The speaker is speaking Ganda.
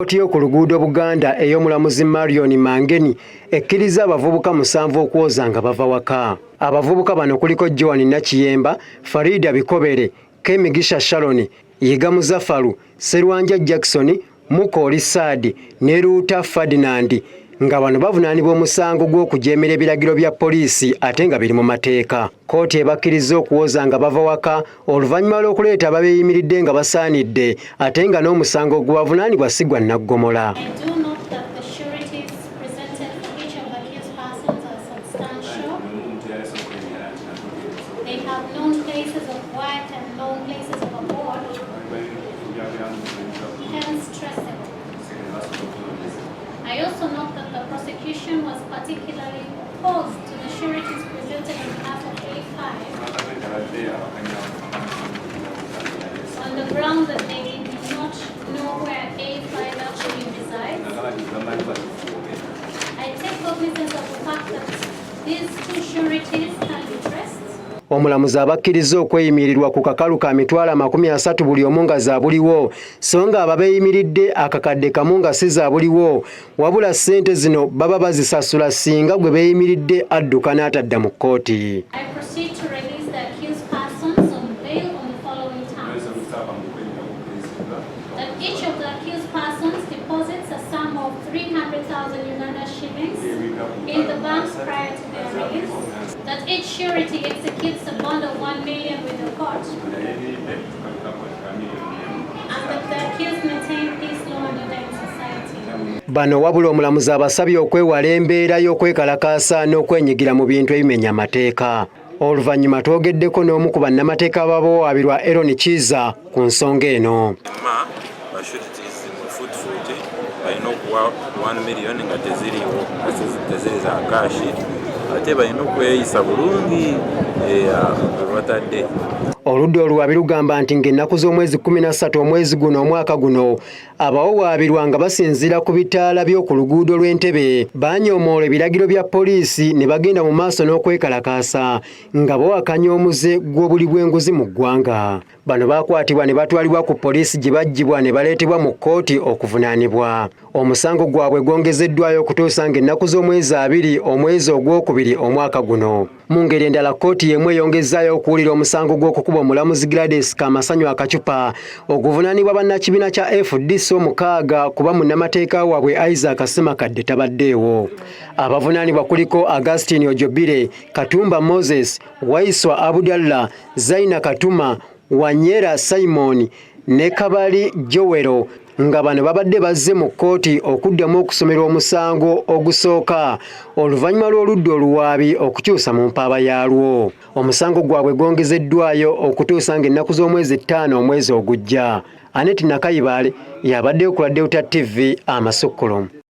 Kkooti y'oku luguudo Buganda ey'omulamuzi Marion Mangeni ekkiriza abavubuka 7 okwoza nga bava waka. Abavubuka bano kuliko Joan Nakiyemba, Farida Bikobere, Kemigisha Sharon, Yiga Muzaffaru, Serwanja Jackson, Mukoli Saadi ne Ruta Ferdinand nga bano bavunaanibwa omusango gw'okujeemera ebiragiro bya poliisi ate nga biri mu mateeka. Kkooti ebakkiriza okuwoza nga bava waka oluvannyuma lw'okuleeta ababeeyimiridde nga basaanidde ate nga n'omusango gwebavunaanibwa si gwa nnaggomola. I also note that the prosecution was particularly opposed to the sureties presented on behalf of A5 on the ground that they did not know where A5 actually resides. I take cognizance of the fact that these two sureties can be traced. Omulamuzi abakkiriza okweyimirirwa ku kakalu ka mitwalo 30 buli omu nga zaabuliwo so nga ababeeyimiridde akakadde kamu nga si zaabuliwo wabula ssente zino baba bazisasula singa gwe beeyimiridde adduka n'atadda mu kkooti. In the banks prior to their release, that each surety executes a bond of 1 million with the court, and that the accused maintain peace, law and order in society. Bano wabula omulamuzi abasabye okwewala embeera y'okwekalakaasa n'okwenyigira mu bintu ebimenya amateeka. Oluvannyuma twogeddeko n'omu ku bannamateeka ababowaabirwa Aaron Kiiza ku nsonga eno. Balina okuwa 1 million nga teziri za kashi ate balina okweyisa bulungi batadde. Oludda oluwabi lugamba nti ng'ennaku z'omwezi 13 omwezi guno omwaka guno abawowaabirwa nga basinziira ku bitaala by'oku luguudo lw'Entebbe baanyoomoola ebiragiro bya poliisi ne bagenda mu maaso n'okwekalakaasa nga bawakanya omuze gw'obuli bw'enguzi mu ggwanga. Bano baakwatibwa ne batwalibwa ku poliisi gye baggyibwa ne baleetebwa mu kkooti okuvunaanibwa. Omusango gwabwe gwongezeddwayo okutuusa ng'ennaku z'omwezi 2 omwezi ogwokubiri omwaka guno. Mu ngeri endala kkooti y'emu eyongezaayo okuwulira omusango gw'okukuba omulamuzi Gladys Kamasanyu akacupa oguvunaanibwa bannakibiina kya FDC 6 kuba munnamateeka waabwe Isaac Semakadde tabaddeewo. Abavunaanibwa kuliko Augustine Ojobire, Katumba Moses, Waiswa Abdallah, Zaina Katuma, Wanyera Simon ne Kabali Jowero nga bano babadde bazze mu kkooti okuddamu okusomera omusango ogusooka oluvannyuma lw'oludda oluwaabi okukyusa mu mpaaba yaalwo. Omusango gwabwe gwongezeddwayo okutuusa ng'ennaku z'omwezi 5 omwezi ogujja. Annette Nakayibaale y'abaddeyo ku Delta TV Amasukkulo.